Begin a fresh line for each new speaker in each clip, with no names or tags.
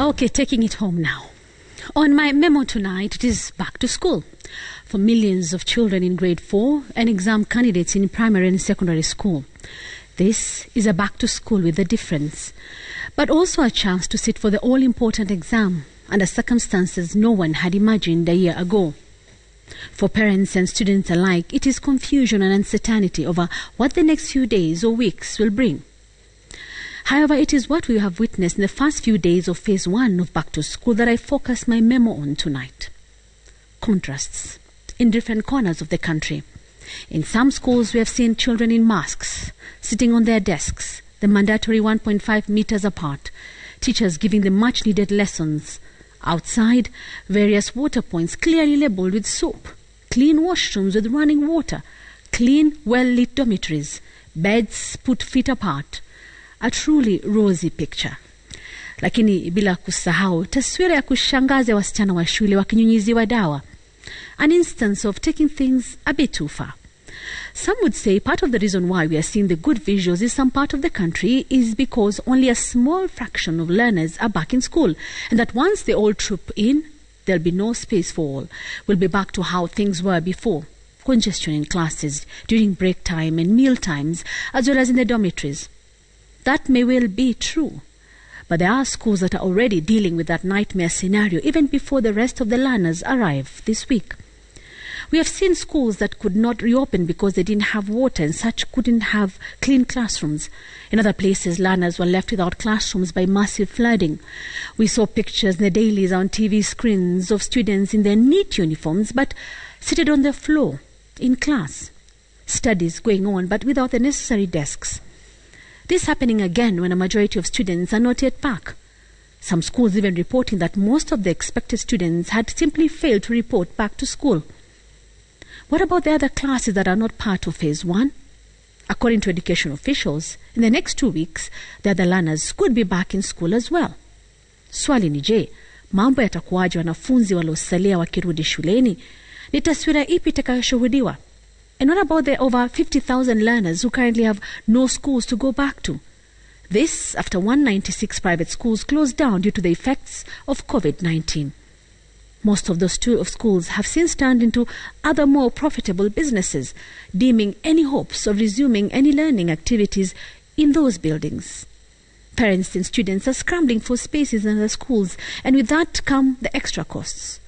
Okay, taking it home now. On my memo tonight, it is back to school. For millions of children in grade 4 and exam candidates in primary and secondary school. This is a back to school with a difference, but also a chance to sit for the all-important exam under circumstances no one had imagined a year ago. For parents and students alike, it is confusion and uncertainty over what the next few days or weeks will bring. However, it is what we have witnessed in the first few days of phase 1 of back to school that I focus my memo on tonight. Contrasts in different corners of the country. In some schools, we have seen children in masks, sitting on their desks, the mandatory 1.5 meters apart, teachers giving them much-needed lessons. Outside, various water points clearly labelled with soap, clean washrooms with running water, clean, well-lit dormitories, beds put feet apart. A truly rosy picture. Lakini bila kusahau taswira ya kushangaza ya wasichana wa shule wakinyunyiziwa dawa. An instance of taking things a bit too far. Some would say part of the reason why we are seeing the good visuals in some part of the country is because only a small fraction of learners are back in school, and that once they all troop in, there'll be no space for all. We'll be back to how things were before. Congestion in classes, during break time and meal times, as well as in the dormitories. That may well be true, but there are schools that are already dealing with that nightmare scenario even before the rest of the learners arrive this week. We have seen schools that could not reopen because they didn't have water and such couldn't have clean classrooms. In other places, learners were left without classrooms by massive flooding. We saw pictures in the dailies on TV screens of students in their neat uniforms but seated on the floor in class. Studies going on but without the necessary desks. This happening again when a majority of students are not yet back. Some schools even reporting that most of the expected students had simply failed to report back to school. What about the other classes that are not part of phase 1? According to education officials, in the next 2 weeks, the other learners could be back in school as well. Swali ni je, mambo yatakuwaje wanafunzi waliosalia wakirudi shuleni? Ni taswira ipi itakayoshuhudiwa? And what about the over 50,000 learners who currently have no schools to go back to? This after 196 private schools closed down due to the effects of COVID-19. Most of those schools have since turned into other more profitable businesses, deeming any hopes of resuming any learning activities in those buildings. Parents and students are scrambling for spaces in other schools, and with that come the extra costs.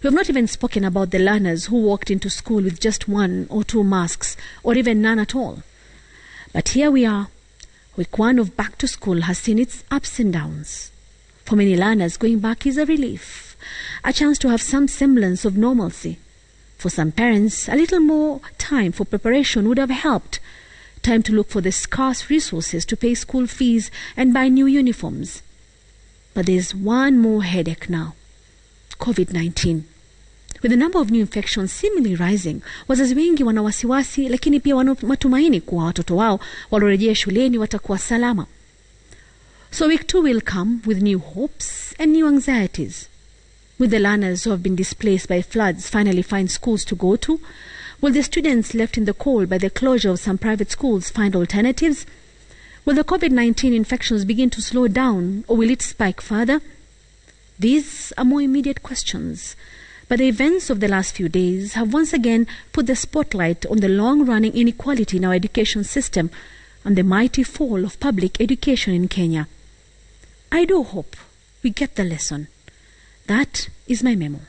We have not even spoken about the learners who walked into school with just 1 or 2 masks, or even none at all. But here we are. Week 1 of back to school has seen its ups and downs. For many learners, going back is a relief, a chance to have some semblance of normalcy. For some parents, a little more time for preparation would have helped. Time to look for the scarce resources to pay school fees and buy new uniforms. But there's one more headache now. COVID-19. With the number of new infections seemingly rising, wazazi wengi wana wasiwasi lakini pia wana matumaini kuwa watoto wao walorejea shuleni watakuwa salama. So week 2 will come with new hopes and new anxieties. Will the learners who have been displaced by floods finally find schools to go to? Will the students left in the cold by the closure of some private schools find alternatives? Will the COVID-19 infections begin to slow down, or will it spike further? These are more immediate questions, but the events of the last few days have once again put the spotlight on the long-running inequality in our education system and the mighty fall of public education in Kenya. I do hope we get the lesson. That is my memo.